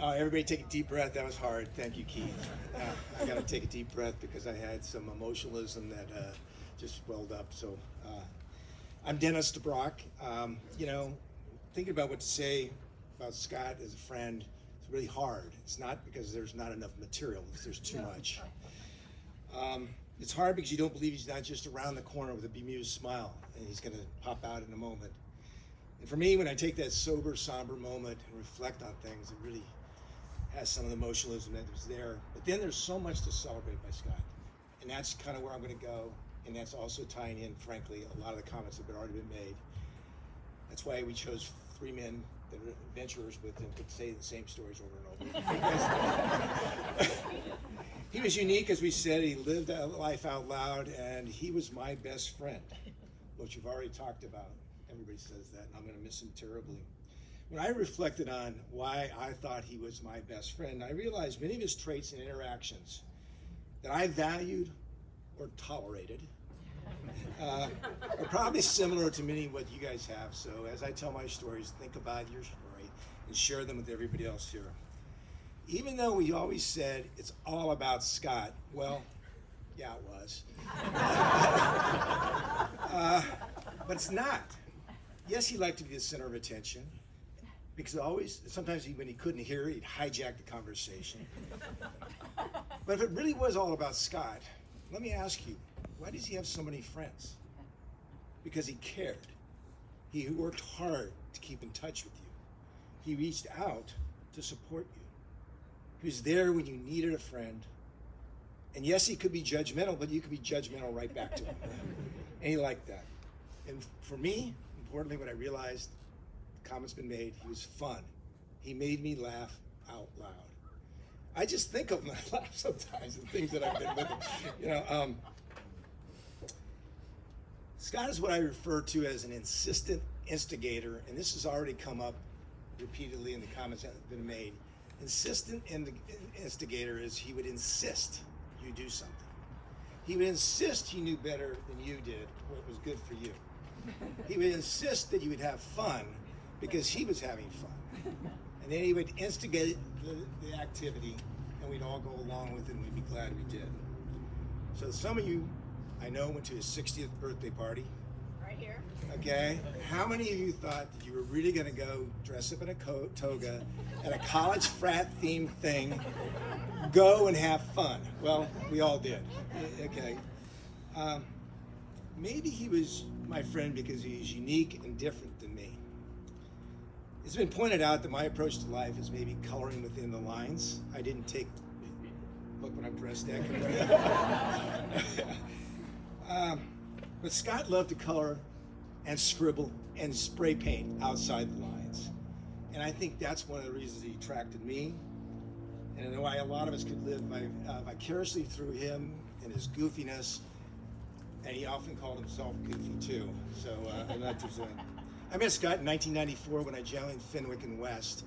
Everybody take a deep breath. That was hard. Thank you, Keith. I got to take a deep breath because I had some emotionalism that just welled up. So I'm Dennis DeBrock. Thinking about what to say about Scott as a friend is really hard. It's not because there's not enough material. It's there's too much. It's hard because you don't believe he's not just around the corner with a bemused smile and he's going to pop out in a moment. And for me, when I take that sober, somber moment and reflect on things, it really has some of the emotionalism that was there. But then there's so much to celebrate by Scott. And that's kind of where I'm going to go. And that's also tying in, frankly, a lot of the comments that have already been made. That's why we chose three men that are adventurers with and could say the same stories over and over. He was unique, as we said. He lived life out loud, and he was my best friend, which we've already talked about. Everybody says that, and I'm going to miss him terribly. When I reflected on why I thought he was my best friend, I realized many of his traits and interactions that I valued or tolerated are probably similar to many of what you guys have. So as I tell my stories, think about your story and share them with everybody else here. Even though we always said it's all about Scott, well, yeah, it was. But it's not. Yes, he liked to be the center of attention, because sometimes when he couldn't hear, he'd hijack the conversation. But if it really was all about Scott, let me ask you, why does he have so many friends? Because he cared. He worked hard to keep in touch with you. He reached out to support you. He was there when you needed a friend. And yes, he could be judgmental, but you could be judgmental right back to him. And he liked that. And for me, importantly, what I realized, the comment's been made, he was fun. He made me laugh out loud. I just think of him and I laugh sometimes, the things that I've been with him. Scott is what I refer to as an insistent instigator, and this has already come up repeatedly in the comments that have been made. Insistent instigator is he would insist you do something. He would insist he knew better than you did what was good for you. He would insist that you would have fun because he was having fun. And then he would instigate the activity, and we'd all go along with it, and we'd be glad we did. So some of you, I know, went to his 60th birthday party. Right here. Okay? How many of you thought that you were really going to go dress up in a toga at a college frat themed thing, go and have fun? Well, we all did. Okay. Maybe he was my friend because he's unique and different than me. It's been pointed out that my approach to life is maybe coloring within the lines. I didn't take, look what I'm dressed at. But Scott loved to color and scribble and spray paint outside the lines. And I think that's one of the reasons he attracted me. And I know why a lot of us could live vicariously through him and his goofiness. And he often called himself goofy too. So I'm not just I met Scott in 1994 when I joined Fenwick and West.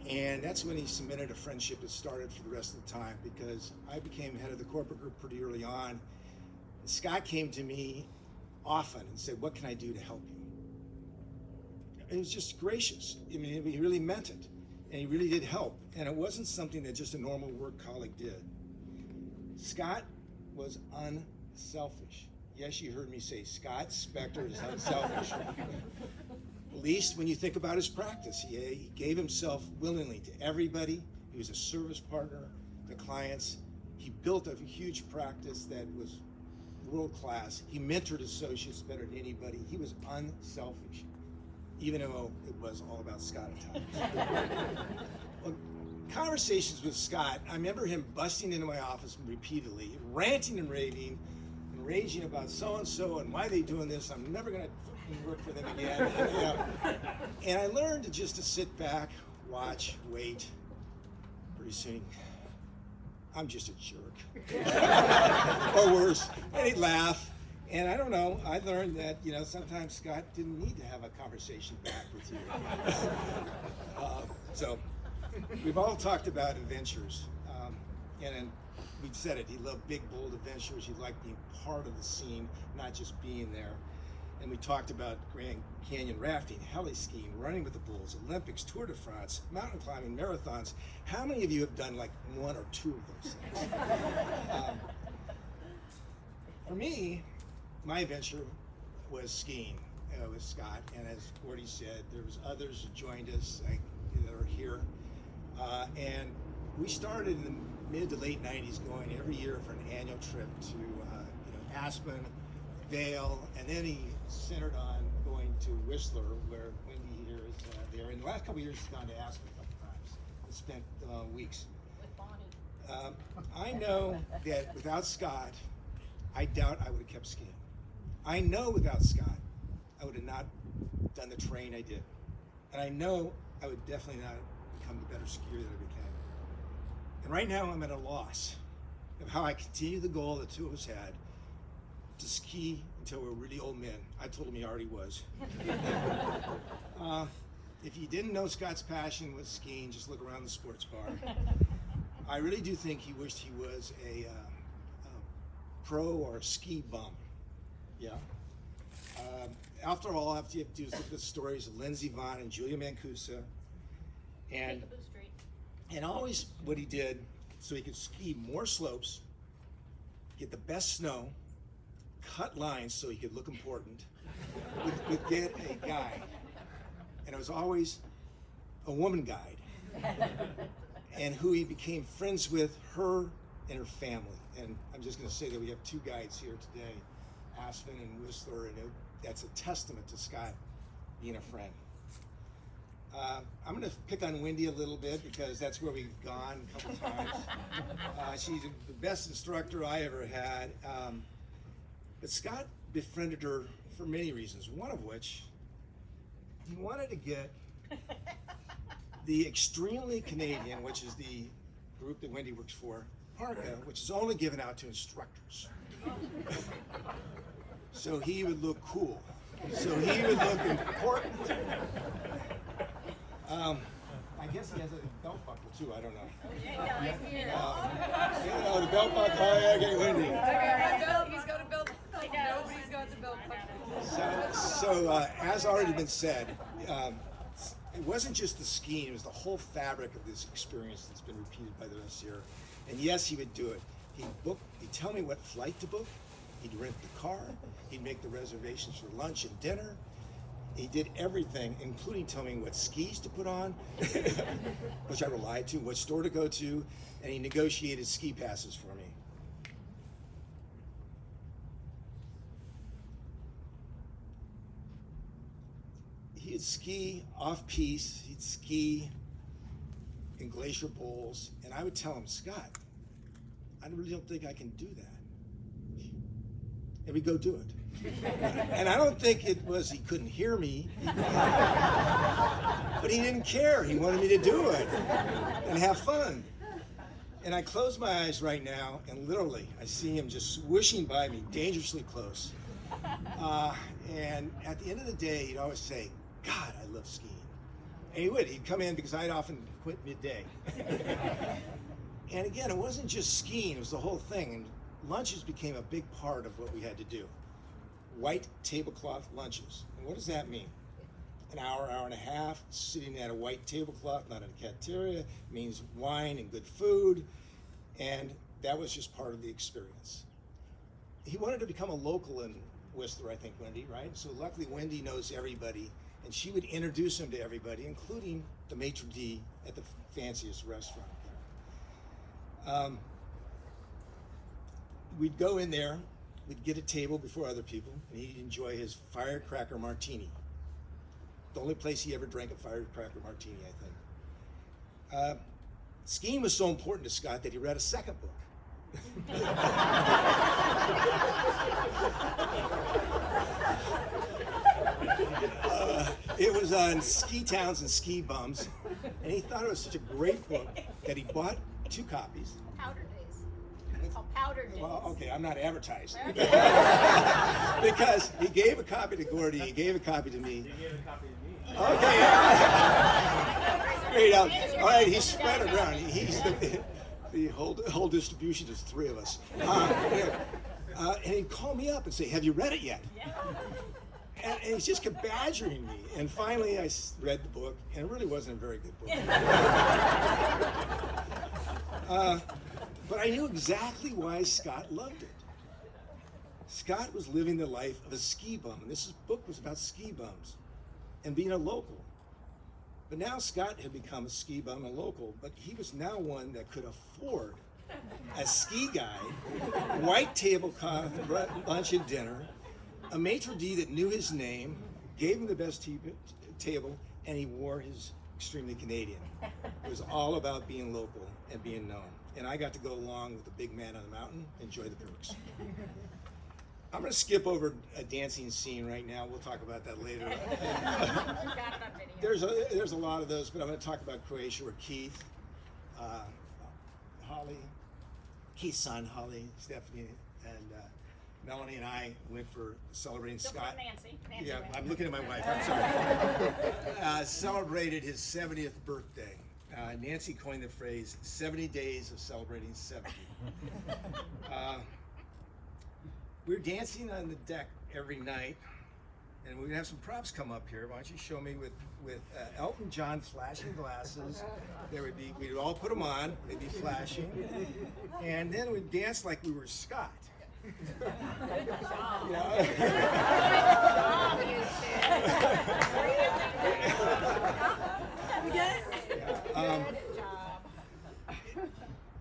And that's when he cemented a friendship that started for the rest of the time, because I became head of the corporate group pretty early on. And Scott came to me often and said, "What can I do to help you?" And he was just gracious. I mean, he really meant it. And he really did help. And it wasn't something that just a normal work colleague did. Scott was unselfish. Yes, you heard me say Scott Spector is unselfish. At least when you think about his practice, he gave himself willingly to everybody. He was a service partner to clients. He built a huge practice that was world class. He mentored associates better than anybody. He was unselfish, even though it was all about Scott at times. Well, conversations with Scott, I remember him busting into my office repeatedly, ranting and raving, and raging about so-and-so and why they doing this. I'm never going to work for them again. And I learned to sit back, watch, wait. Pretty soon, I'm just a jerk. Or worse. And he'd laugh. And I don't know, I learned that, sometimes Scott didn't need to have a conversation back with you. So we've all talked about adventures. And we've said it, he loved big, bold adventures. He liked being part of the scene, not just being there. And we talked about Grand Canyon rafting, heli skiing, running with the bulls, Olympics, Tour de France, mountain climbing, marathons. How many of you have done like one or two of those things? For me, my venture was skiing with Scott, and as Gordy said, there was others who joined us that are here. And we started in the mid to late 90s going every year for an annual trip to Aspen, Vail, and then he centered on going to Whistler, where Wendy here is there. In the last couple of years, he's gone to Aspen a couple times and spent weeks. With Bonnie. I know that without Scott, I doubt I would have kept skiing. I know without Scott, I would have not done the train I did. And I know I would definitely not become the better skier that I became. And right now I'm at a loss of how I continue the goal the two of us had to ski until we're really old men. I told him he already was. If you didn't know Scott's passion was skiing, just look around the sports bar. I really do think he wished he was a pro or a ski bum. Yeah. After all, all you have to do is look at the stories of Lindsey Vonn and Julia Mancuso. And Take the boost straight. And always what he did so he could ski more slopes, get the best snow, cut lines so he could look important, would get a guide. And it was always a woman guide. And who he became friends with, her and her family. And I'm just going to say that we have two guides here today, Aspen and Whistler, and that's a testament to Scott being a friend. I'm going to pick on Wendy a little bit because that's where we've gone a couple times. She's the best instructor I ever had. But Scott befriended her for many reasons, one of which he wanted to get the Extremely Canadian, which is the group that Wendy works for, parka, which is only given out to instructors. So he would look cool. So he would look important. I guess he has a belt buckle too, I don't know. The belt buckle, okay, Wendy. He's got a belt buckle. Nobody's got the belt buckle. So as already been said, it wasn't just the skiing, it was the whole fabric of this experience that's been repeated by the rest here. And yes, he would do it. He'd tell me what flight to book, he'd rent the car, he'd make the reservations for lunch and dinner. He did everything, including telling me what skis to put on, which I relied to, what store to go to, and he negotiated ski passes for me. He'd ski off-piste, he'd ski in glacier bowls, and I would tell him, Scott, I really don't think I can do that. And we'd go do it. And I don't think it was he couldn't hear me, but he didn't care. He wanted me to do it and have fun. And I close my eyes right now, and literally, I see him just swishing by me, dangerously close. And at the end of the day, he'd always say, God, I love skiing. And he would. He'd come in because I'd often quit midday. And again, it wasn't just skiing, it was the whole thing. And lunches became a big part of what we had to do. White tablecloth lunches. And what does that mean? An hour, hour and a half, sitting at a white tablecloth, not in a cafeteria, means wine and good food. And that was just part of the experience. He wanted to become a local in Whistler, I think, Wendy, right? So luckily Wendy knows everybody, and she would introduce him to everybody, including the maitre d' at the fanciest restaurant there. We'd go in there, we'd get a table before other people, and he'd enjoy his firecracker martini. The only place he ever drank a firecracker martini, I think. Skiing was so important to Scott that he read a second book. It was on ski towns and ski bums, and he thought it was such a great book that he bought 2 copies. Powder days. It's called powder days. Well, okay, I'm not advertised. Because he gave a copy to Gordy, he gave a copy to me. You gave a copy to me. Okay. Great. All right, he spread it around. He's the whole distribution is 3 of us. And he'd call me up and say, have you read it yet? Yeah. And he just kept badgering me. And finally, I read the book, and it really wasn't a very good book. But I knew exactly why Scott loved it. Scott was living the life of a ski bum, and this book was about ski bums and being a local. But now Scott had become a ski bum and local, but he was now one that could afford a ski guide, white tablecloth, lunch and dinner, a maitre d' that knew his name, gave him the best table, and he wore his extremely Canadian. It was all about being local and being known. And I got to go along with the big man on the mountain, enjoy the perks. I'm going to skip over a dancing scene right now. We'll talk about that later. There's a lot of those, but I'm going to talk about Croatia where Keith, Holly, Keith's son, Holly, Stephanie, and Melanie and I went for celebrating Scott. Nancy. Yeah, I'm looking at my wife. I'm sorry. Celebrated his 70th birthday. Nancy coined the phrase 70 days of celebrating 70. We were dancing on the deck every night, and we're gonna have some props come up here. Why don't you show me with Elton John flashing glasses? We'd all put them on, they'd be flashing, and then we'd dance like we were Scott. Good job. Good job.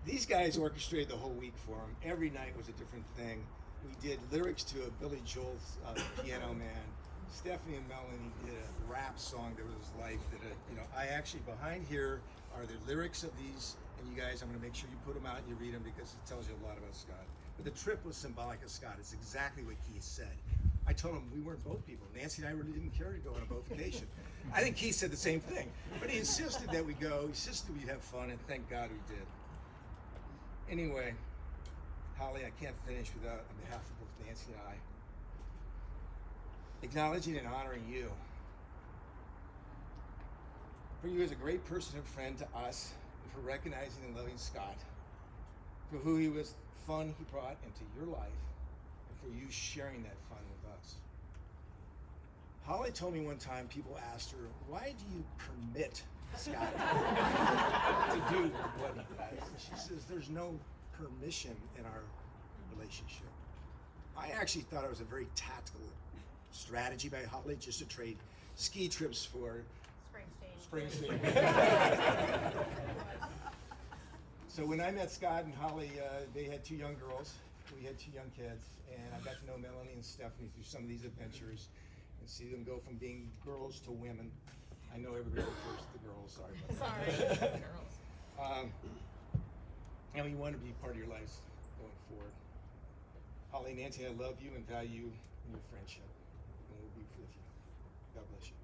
These guys orchestrated the whole week for him. Every night was a different thing. We did lyrics to a Billy Joel Piano Man. Stephanie and Melanie did a rap song that was his life. I actually, behind here are the lyrics of these, and you guys, I'm going to make sure you put them out and you read them because it tells you a lot about Scott. But the trip was symbolic of Scott. It's exactly what Keith said. I told him we weren't boat people. Nancy and I really didn't care to go on a boat vacation. I think Keith said the same thing. But he insisted that we go. He insisted we'd have fun, and thank God we did. Anyway, Holly, I can't finish without, on behalf of both Nancy and I, acknowledging and honoring you. For you as a great person and friend to us, and for recognizing and loving Scott, for who he was, fun he brought into your life, and for you sharing that fun with us. Holly told me one time, people asked her, why do you permit Scott to do what he does? And she says, there's no permission in our relationship. I actually thought it was a very tactical strategy by Holly just to trade ski trips for Springsteen. So when I met Scott and Holly, they had two young girls. We had two young kids, and I got to know Melanie and Stephanie through some of these adventures and see them go from being girls to women. I know everybody refers to the girls, sorry about that. Sorry, girls. And we want to be part of your lives going forward. Holly, Nancy, I love you and value your friendship, and we'll be with you. God bless you.